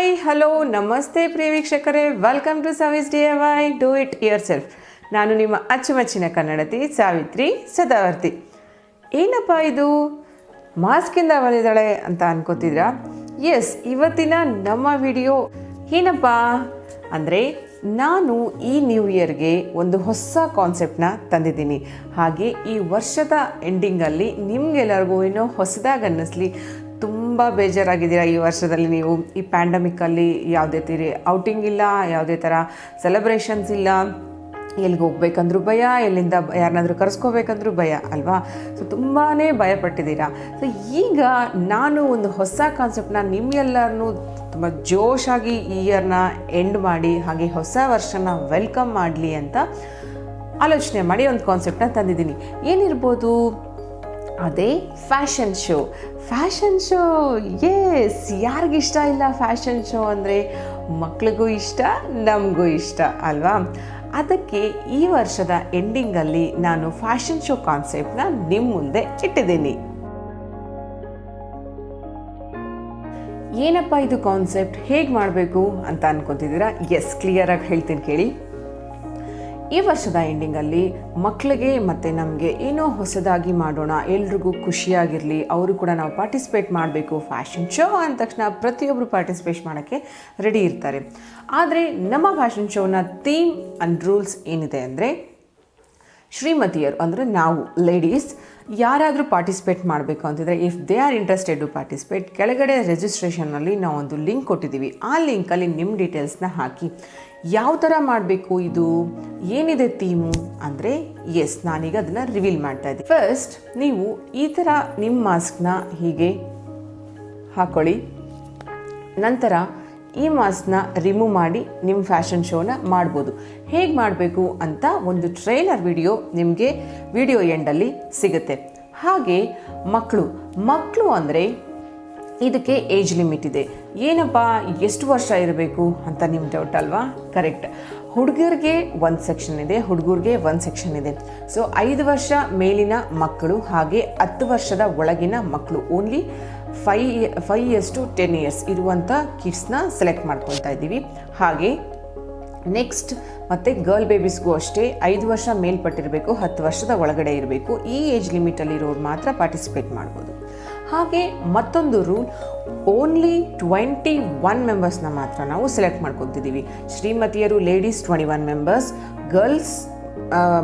Hi hello ನಮಸ್ತೆ ಪ್ರಿಯ ವೀಕ್ಷಕರೇ, welcome to SAVIS DIY do it yourself. ನಾನು ನಿಮ್ಮ ಅಚ್ಚುಮೆಚ್ಚಿನ ಕನ್ನಡತಿ ಸಾವಿತ್ರಿ ಸದಾವರ್ತಿ. ಏನಪ್ಪ ಇದು ಮಾಸ್ಕಿಂದ ಬಂದಿದ್ದಾಳೆ ಅಂತ ಅನ್ಕೋತಿದ್ರಾ? ಎಸ್, ಇವತ್ತಿನ ನಮ್ಮ ವಿಡಿಯೋ ಏನಪ್ಪ ಅಂದರೆ ನಾನು ಈ ನ್ಯೂ ಇಯರ್ಗೆ ಒಂದು ಹೊಸ ಕಾನ್ಸೆಪ್ಟನ್ನ ತಂದಿದ್ದೀನಿ. ಹಾಗೆ ಈ ವರ್ಷದ ಎಂಡಿಂಗಲ್ಲಿ ನಿಮಗೆಲ್ಲರಿಗೂ ಏನೋ ಹೊಸದಾಗಿ ಅನ್ನಿಸ್ಲಿ. ತುಂಬ ಬೇಜಾರಾಗಿದ್ದೀರಾ ಈ ವರ್ಷದಲ್ಲಿ. ನೀವು ಈ ಪ್ಯಾಂಡಮಿಕ್ಕಲ್ಲಿ ಯಾವುದೇ ತೀರಿ ಔಟಿಂಗ್ ಇಲ್ಲ, ಯಾವುದೇ ಥರ ಸೆಲೆಬ್ರೇಷನ್ಸ್ ಇಲ್ಲ, ಎಲ್ಲಿಗೆ ಹೋಗ್ಬೇಕಂದ್ರೂ ಭಯ, ಎಲ್ಲಿಂದ ಯಾರನ್ನಾದ್ರೂ ಕರೆಸ್ಕೋಬೇಕಂದ್ರೂ ಭಯ ಅಲ್ವಾ? ಸೊ ತುಂಬಾ ಭಯಪಟ್ಟಿದ್ದೀರಾ. ಸೊ ಈಗ ನಾನು ಒಂದು ಹೊಸ ಕಾನ್ಸೆಪ್ಟನ್ನ ನಿಮ್ಗೆಲ್ಲರನ್ನೂ ತುಂಬ ಜೋಶಾಗಿ ಈ ಇಯರ್ನ ಎಂಡ್ ಮಾಡಿ ಹಾಗೆ ಹೊಸ ವರ್ಷನ ವೆಲ್ಕಮ್ ಮಾಡಲಿ ಅಂತ ಆಲೋಚನೆ ಮಾಡಿ ಒಂದು ಕಾನ್ಸೆಪ್ಟನ್ನ ತಂದಿದ್ದೀನಿ. ಏನಿರ್ಬೋದು? ಅದೇ fashion show. Fashion show, yes, ಯಾರಿಗಿಷ್ಟ ಇಲ್ಲ ಫ್ಯಾಷನ್ ಶೋ ಅಂದರೆ? ಮಕ್ಳಿಗೂ ಇಷ್ಟ, ನಮಗೂ ಇಷ್ಟ ಅಲ್ವಾ? ಅದಕ್ಕೆ ಈ ವರ್ಷದ ಎಂಡಿಂಗಲ್ಲಿ ನಾನು ಫ್ಯಾಷನ್ ಶೋ ಕಾನ್ಸೆಪ್ಟನ್ನ ನಿಮ್ಮ ಮುಂದೆ ಇಟ್ಟಿದ್ದೀನಿ. ಏನಪ್ಪ ಇದು ಕಾನ್ಸೆಪ್ಟ್, ಹೇಗೆ ಮಾಡಬೇಕು ಅಂತ ಅನ್ಕೊತಿದ್ದೀರಾ? ಎಸ್, ಕ್ಲಿಯರಾಗಿ ಹೇಳ್ತೀನಿ ಕೇಳಿ. ಈ ವರ್ಷದ ಎಂಡಿಂಗಲ್ಲಿ ಮಕ್ಕಳಿಗೆ ಮತ್ತು ನಮಗೆ ಏನೋ ಹೊಸದಾಗಿ ಮಾಡೋಣ, ಎಲ್ರಿಗೂ ಖುಷಿಯಾಗಿರಲಿ, ಅವರು ಕೂಡ ನಾವು ಪಾರ್ಟಿಸಿಪೇಟ್ ಮಾಡಬೇಕು. ಫ್ಯಾಷನ್ ಶೋ ಅಂದ ತಕ್ಷಣ ಪ್ರತಿಯೊಬ್ಬರು ಪಾರ್ಟಿಸಿಪೇಟ್ ಮಾಡೋಕ್ಕೆ ರೆಡಿ ಇರ್ತಾರೆ. ಆದರೆ ನಮ್ಮ ಫ್ಯಾಷನ್ ಶೋನ ಥೀಮ್ ಆ್ಯಂಡ್ ರೂಲ್ಸ್ ಏನಿದೆ ಅಂದರೆ, ಶ್ರೀಮತಿಯರು ಅಂದರೆ ನಾವು ಲೇಡೀಸ್ ಯಾರಾದರೂ ಪಾರ್ಟಿಸಿಪೇಟ್ ಮಾಡಬೇಕು ಅಂತಿದ್ರೆ, if they are interested to participate, ಕೆಳಗಡೆ ರಿಜಿಸ್ಟ್ರೇಷನ್ನಲ್ಲಿ ನಾವು ಒಂದು ಲಿಂಕ್ ಕೊಟ್ಟಿದ್ದೀವಿ. ಆ ಲಿಂಕಲ್ಲಿ ನಿಮ್ಮ ಡೀಟೇಲ್ಸ್ನ ಹಾಕಿ ಯಾವ ಥರ ಮಾಡಬೇಕು, ಇದು ಏನಿದೆ ಥೀಮು ಅಂದರೆ, ಎಸ್, ನಾನೀಗ ಅದನ್ನು ರಿವೀಲ್ ಮಾಡ್ತಾ ಇದ್ದೀನಿ. ಫಸ್ಟ್ ನೀವು ಈ ಥರ ನಿಮ್ಮ ಮಾಸ್ಕ್ನ ಹೀಗೆ ಹಾಕ್ಕೊಳ್ಳಿ. ನಂತರ ಈ ಮಾಸ್ಕ್ನ ರಿಮೂವ್ ಮಾಡಿ ನಿಮ್ಮ ಫ್ಯಾಷನ್ ಶೋನ ಮಾಡ್ಬೋದು. ಹೇಗೆ ಮಾಡಬೇಕು ಅಂತ ಒಂದು ಟ್ರೈಲರ್ ವಿಡಿಯೋ ನಿಮಗೆ ವಿಡಿಯೋ ಎಂಡಲ್ಲಿ ಸಿಗುತ್ತೆ. ಹಾಗೆ ಮಕ್ಕಳು ಅಂದರೆ ಇದಕ್ಕೆ ಏಜ್ ಲಿಮಿಟ್ ಇದೆ. ಏನಪ್ಪ, ಎಷ್ಟು ವರ್ಷ ಇರಬೇಕು ಅಂತ ನಿಮ್ಮ ಡೌಟ್ ಅಲ್ವಾ? ಕರೆಕ್ಟ್. ಹುಡುಗರಿಗೆ ಒಂದು ಸೆಕ್ಷನ್ ಇದೆ, ಹುಡುಗರಿಗೆ ಒಂದು ಸೆಕ್ಷನ್ ಇದೆ. ಸೊ 5 ವರ್ಷ ಮೇಲಿನ ಮಕ್ಕಳು ಹಾಗೆ 10 ವರ್ಷದ ಒಳಗಿನ ಮಕ್ಕಳು, ಓನ್ಲಿ 5 ಇಯರ್ಸ್ ಟು 10 ಇಯರ್ಸ್ ಇರುವಂಥ ಕಿಡ್ಸ್ನ ಸೆಲೆಕ್ಟ್ ಮಾಡ್ಕೊಳ್ತಾ ಇದ್ದೀವಿ. ಹಾಗೆ ನೆಕ್ಸ್ಟ್ ಮತ್ತು ಗರ್ಲ್ ಬೇಬೀಸ್ಗೂ ಅಷ್ಟೇ 5 ವರ್ಷ ಮೇಲ್ಪಟ್ಟಿರಬೇಕು, 10 ವರ್ಷದ ಒಳಗಡೆ ಇರಬೇಕು. ಈ ಏಜ್ ಲಿಮಿಟಲ್ಲಿರೋರು ಮಾತ್ರ ಪಾರ್ಟಿಸಿಪೇಟ್ ಮಾಡ್ಬೋದು. ಹಾಗೆ ಮತ್ತೊಂದು ರೂಲ್, ಓನ್ಲಿ 21 ಮೆಂಬರ್ಸ್ನ ಮಾತ್ರ ನಾವು ಸೆಲೆಕ್ಟ್ ಮಾಡ್ಕೊತಿದ್ದೀವಿ. ಶ್ರೀಮತಿಯರು ಲೇಡೀಸ್ 21 ಮೆಂಬರ್ಸ್, ಗರ್ಲ್ಸ್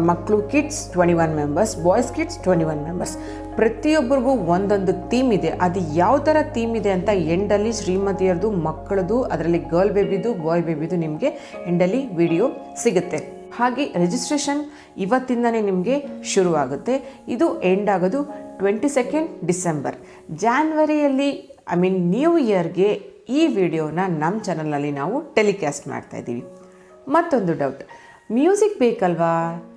ಮಕ್ಕಳು kids 21 members, boys kids 21 members. ಪ್ರತಿಯೊಬ್ಬರಿಗೂ ಒಂದೊಂದು ಥೀಮ್ ಇದೆ. ಅದು ಯಾವ ಥರ ಥೀಮ್ ಇದೆ ಅಂತ ಎಂಡಲ್ಲಿ ಶ್ರೀಮತಿಯರದು, ಮಕ್ಕಳದು, ಅದರಲ್ಲಿ ಗರ್ಲ್ ಬೇಬಿದು, ಬಾಯ್ ಬೇಬಿದು ನಿಮಗೆ ಎಂಡಲ್ಲಿ ವಿಡಿಯೋ ಸಿಗುತ್ತೆ. ಹಾಗೆ ರಿಜಿಸ್ಟ್ರೇಷನ್ ಇವತ್ತಿಂದನೇ ನಿಮಗೆ ಶುರುವಾಗುತ್ತೆ. ಇದು ಎಂಡ್ ಆಗೋದು 22 ಡಿಸೆಂಬರ್. ಜಾನ್ವರಿಯಲ್ಲಿ ನ್ಯೂ ಇಯರ್ಗೆ ಈ ವಿಡಿಯೋನ ನಮ್ಮ ಚಾನಲಲ್ಲಿ ನಾವು ಟೆಲಿಕಾಸ್ಟ್ ಮಾಡ್ತಾಯಿದ್ದೀವಿ. ಮತ್ತೊಂದು ಡೌಟ್, ಮ್ಯೂಸಿಕ್ ಬೇಕಲ್ವಾ?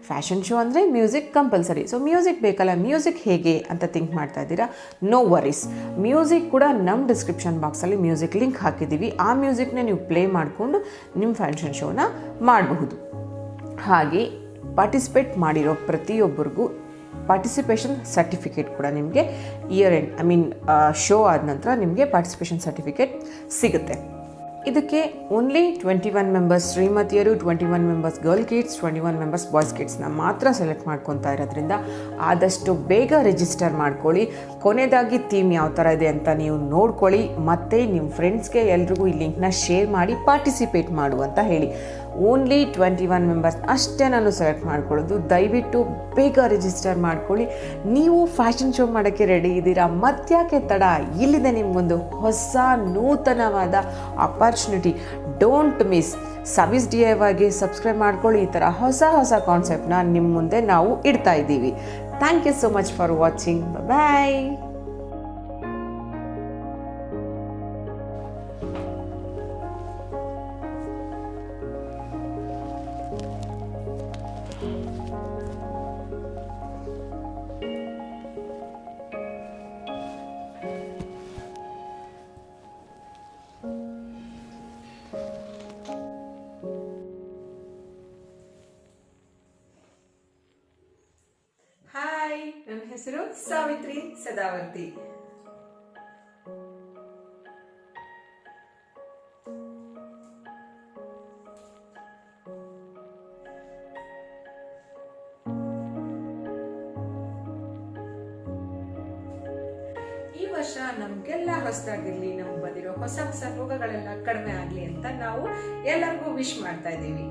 ಫ್ಯಾಷನ್ ಶೋ ಅಂದರೆ ಮ್ಯೂಸಿಕ್ ಕಂಪಲ್ಸರಿ. ಸೊ ಮ್ಯೂಸಿಕ್ ಬೇಕಲ್ಲ, ಮ್ಯೂಸಿಕ್ ಹೇಗೆ ಅಂತ ಥಿಂಕ್ ಮಾಡ್ತಾ ಇದ್ದೀರಾ? ನೋ ವರೀಸ್, ಮ್ಯೂಸಿಕ್ ಕೂಡ ನಮ್ಮ ಡಿಸ್ಕ್ರಿಪ್ಷನ್ ಬಾಕ್ಸಲ್ಲಿ ಮ್ಯೂಸಿಕ್ ಲಿಂಕ್ ಹಾಕಿದ್ದೀವಿ. ಆ ಮ್ಯೂಸಿಕ್ನ ನೀವು ಪ್ಲೇ ಮಾಡಿಕೊಂಡು ನಿಮ್ಮ ಫ್ಯಾಷನ್ ಶೋನ ಮಾಡಬಹುದು. ಹಾಗೆ ಪಾರ್ಟಿಸಿಪೇಟ್ ಮಾಡಿರೋ ಪ್ರತಿಯೊಬ್ಬರಿಗೂ ಪಾರ್ಟಿಸಿಪೇಷನ್ ಸರ್ಟಿಫಿಕೇಟ್ ಕೂಡ ನಿಮಗೆ ಇಯರ್ ಎಂಡ್ ಶೋ ಆದ ನಂತರ ನಿಮಗೆ ಪಾರ್ಟಿಸಿಪೇಷನ್ ಸರ್ಟಿಫಿಕೇಟ್ ಸಿಗುತ್ತೆ. ಇದಕ್ಕೆ ಓನ್ಲಿ 21 ಮೆಂಬರ್ಸ್ ಶ್ರೀಮತಿಯರು, 21 members girl kids, 21 members boys ಕಿಡ್ಸ್ನ ಮಾತ್ರ ಸೆಲೆಕ್ಟ್ ಮಾಡ್ಕೊತಾ ಇರೋದ್ರಿಂದ ಆದಷ್ಟು ಬೇಗ ರಿಜಿಸ್ಟರ್ ಮಾಡ್ಕೊಳ್ಳಿ. ಕೊನೆಯದಾಗಿ ಥೀಮ್ ಯಾವ ಥರ ಇದೆ ಅಂತ ನೀವು ನೋಡ್ಕೊಳ್ಳಿ. ಮತ್ತು ನಿಮ್ಮ ಫ್ರೆಂಡ್ಸ್ಗೆ ಎಲ್ರಿಗೂ ಈ ಲಿಂಕ್ನ ಶೇರ್ ಮಾಡಿ ಪಾರ್ಟಿಸಿಪೇಟ್ ಮಾಡು ಅಂತ ಹೇಳಿ. ಓನ್ಲಿ 21 ಮೆಂಬರ್ಸ್ ಅಷ್ಟೇ ನಾನು ಸೆಲೆಕ್ಟ್ ಮಾಡ್ಕೊಳ್ಳೋದು. ದಯವಿಟ್ಟು ಬೇಗ ರಿಜಿಸ್ಟರ್ ಮಾಡ್ಕೊಳ್ಳಿ. ನೀವು ಫ್ಯಾಷನ್ ಶೋ ಮಾಡೋಕ್ಕೆ ರೆಡಿ ಇದ್ದೀರಾ, ಮತ್ತ್ಯಾಕೆ ತಡ? ಇಲ್ಲಿದೆ ನಿಮಗೊಂದು ಹೊಸ ನೂತನವಾದ ಆಪರ್ಚುನಿಟಿ. Don't miss. SAVIS DIYಗೆ ಸಬ್ಸ್ಕ್ರೈಬ್ ಮಾಡ್ಕೊಳ್ಳಿ. ಈ ಥರ ಹೊಸ ಕಾನ್ಸೆಪ್ಟನ್ನ ನಿಮ್ಮ ಮುಂದೆ ನಾವು ಇಡ್ತಾ ಇದ್ದೀವಿ. Thank you so much for watching. Bye. Hi, ನನ್ನ ಹೆಸರು ಸಾವಿತ್ರಿ ಸದಾವರ್ತಿ. ವರ್ಷ ನಮ್ಗೆಲ್ಲ ಹೊಸದಾಗಿರ್ಲಿ, ನಮ್ಗೆ ಬಂದಿರೋ ಹೊಸ ಹೊಸ ರೋಗಗಳೆಲ್ಲ ಕಡಿಮೆ ಆಗ್ಲಿ ಅಂತ ನಾವು ಎಲ್ಲರಿಗೂ ವಿಶ್ ಮಾಡ್ತಾ ಇದ್ದೀವಿ.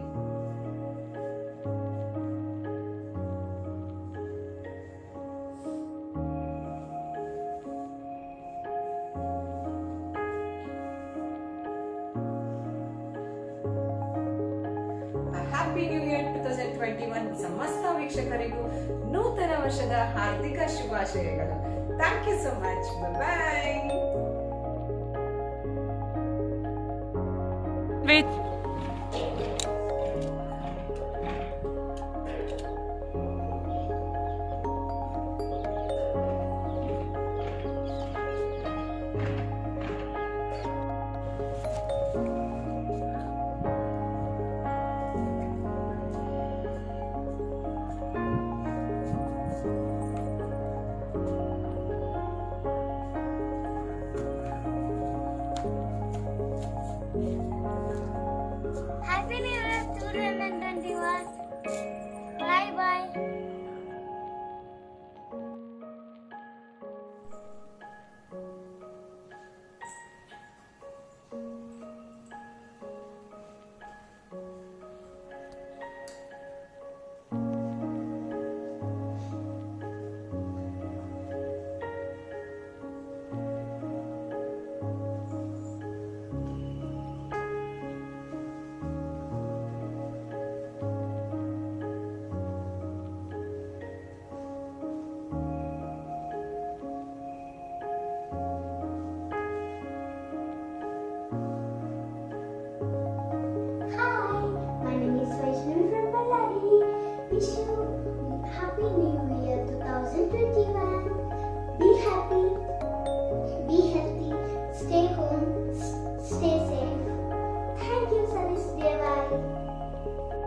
ಹ್ಯಾಪಿ ನ್ಯೂ ಇಯರ್ 2021 ಸಮಸ್ತ ವೀಕ್ಷಕರಿಗೂ ನೂತನ ವರ್ಷದ ಹಾರ್ದಿಕ ಶುಭಾಶಯಗಳು. Thank you so much. Bye.